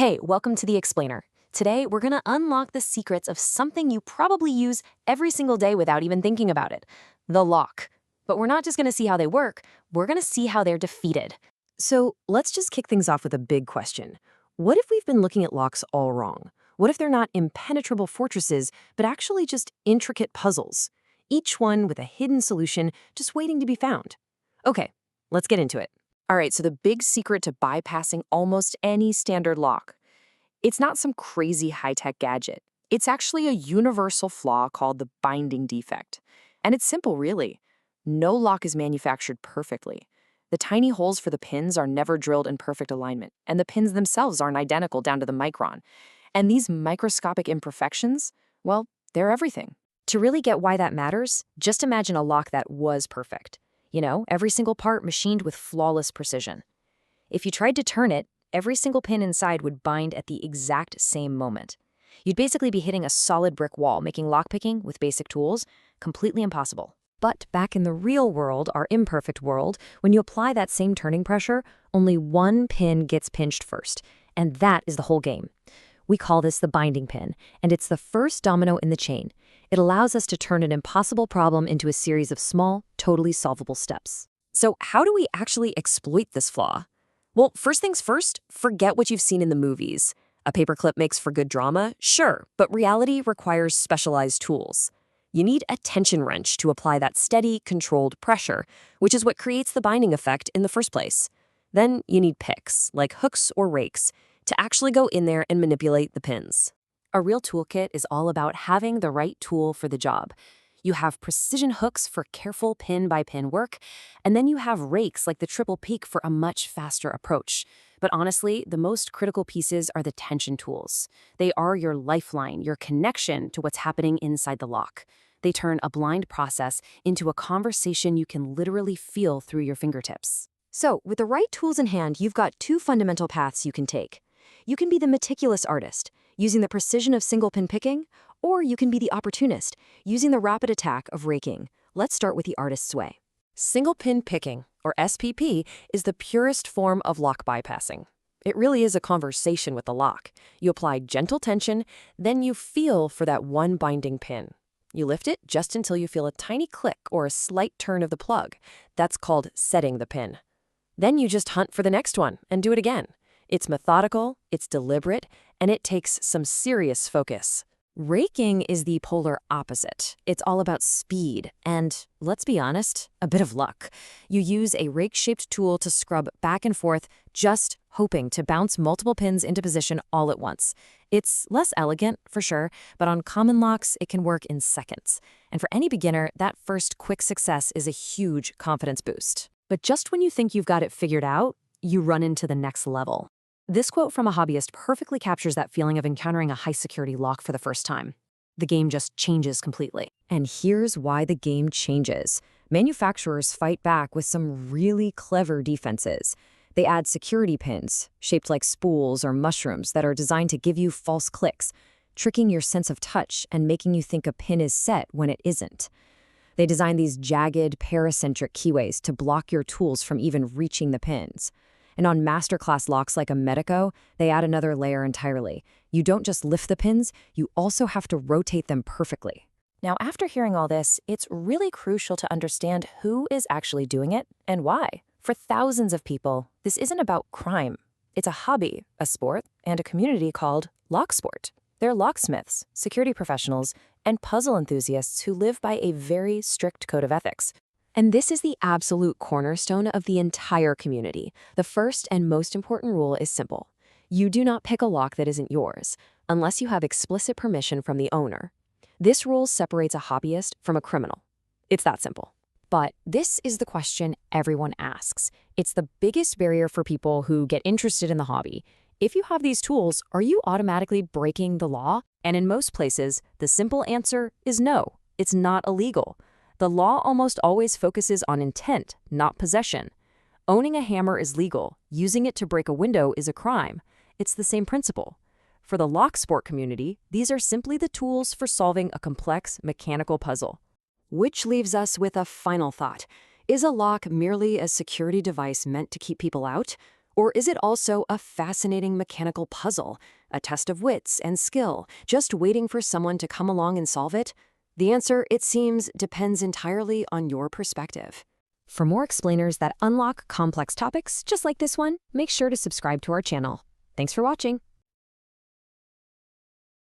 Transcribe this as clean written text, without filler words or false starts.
Hey, welcome to The Explainer. Today, we're going to unlock the secrets of something you probably use every single day without even thinking about it, the lock. But we're not just going to see how they work, we're going to see how they're defeated. So let's just kick things off with a big question. What if we've been looking at locks all wrong? What if they're not impenetrable fortresses, but actually just intricate puzzles? Each one with a hidden solution just waiting to be found. Okay, let's get into it. All right, so the big secret to bypassing almost any standard lock. It's not some crazy high-tech gadget. It's actually a universal flaw called the binding defect. And it's simple, really. No lock is manufactured perfectly. The tiny holes for the pins are never drilled in perfect alignment, and the pins themselves aren't identical down to the micron. And these microscopic imperfections, well, they're everything. To really get why that matters, just imagine a lock that was perfect. You know, every single part machined with flawless precision. If you tried to turn it, every single pin inside would bind at the exact same moment. You'd basically be hitting a solid brick wall, making lockpicking with basic tools completely impossible. But back in the real world, our imperfect world, when you apply that same turning pressure, only one pin gets pinched first, and that is the whole game. We call this the binding pin, and it's the first domino in the chain. It allows us to turn an impossible problem into a series of small, totally solvable steps. So how do we actually exploit this flaw? Well, first things first, forget what you've seen in the movies. A paperclip makes for good drama, sure, but reality requires specialized tools. You need a tension wrench to apply that steady, controlled pressure, which is what creates the binding effect in the first place. Then you need picks, like hooks or rakes, to actually go in there and manipulate the pins. A real toolkit is all about having the right tool for the job. You have precision hooks for careful pin-by-pin work, and then you have rakes like the triple peak for a much faster approach. But honestly, the most critical pieces are the tension tools. They are your lifeline, your connection to what's happening inside the lock. They turn a blind process into a conversation you can literally feel through your fingertips. So, with the right tools in hand, you've got two fundamental paths you can take. You can be the meticulous artist, using the precision of single-pin picking, or you can be the opportunist, using the rapid attack of raking. Let's start with the artist's way. Single-pin picking, or SPP, is the purest form of lock bypassing. It really is a conversation with the lock. You apply gentle tension, then you feel for that one binding pin. You lift it just until you feel a tiny click or a slight turn of the plug. That's called setting the pin. Then you just hunt for the next one and do it again. It's methodical, it's deliberate, and it takes some serious focus. Raking is the polar opposite. It's all about speed and, let's be honest, a bit of luck. You use a rake-shaped tool to scrub back and forth, just hoping to bounce multiple pins into position all at once. It's less elegant, for sure, but on common locks, it can work in seconds. And for any beginner, that first quick success is a huge confidence boost. But just when you think you've got it figured out, you run into the next level. This quote from a hobbyist perfectly captures that feeling of encountering a high-security lock for the first time. The game just changes completely. And here's why the game changes. Manufacturers fight back with some really clever defenses. They add security pins, shaped like spools or mushrooms that are designed to give you false clicks, tricking your sense of touch and making you think a pin is set when it isn't. They design these jagged, paracentric keyways to block your tools from even reaching the pins. And on masterclass locks like a Medeco, they add another layer entirely. You don't just lift the pins, you also have to rotate them perfectly. Now, after hearing all this, it's really crucial to understand who is actually doing it and why. For thousands of people, this isn't about crime. It's a hobby, a sport, and a community called Locksport. They're locksmiths, security professionals, and puzzle enthusiasts who live by a very strict code of ethics. And this is the absolute cornerstone of the entire community. The first and most important rule is simple. You do not pick a lock that isn't yours, unless you have explicit permission from the owner. This rule separates a hobbyist from a criminal. It's that simple. But this is the question everyone asks. It's the biggest barrier for people who get interested in the hobby. If you have these tools, are you automatically breaking the law? And in most places, the simple answer is no. It's not illegal. The law almost always focuses on intent, not possession. Owning a hammer is legal. Using it to break a window is a crime. It's the same principle. For the Locksport community, these are simply the tools for solving a complex mechanical puzzle. Which leaves us with a final thought. Is a lock merely a security device meant to keep people out? Or is it also a fascinating mechanical puzzle, a test of wits and skill, just waiting for someone to come along and solve it? The answer, it seems, depends entirely on your perspective. For more explainers that unlock complex topics just like this one, make sure to subscribe to our channel. Thanks for watching.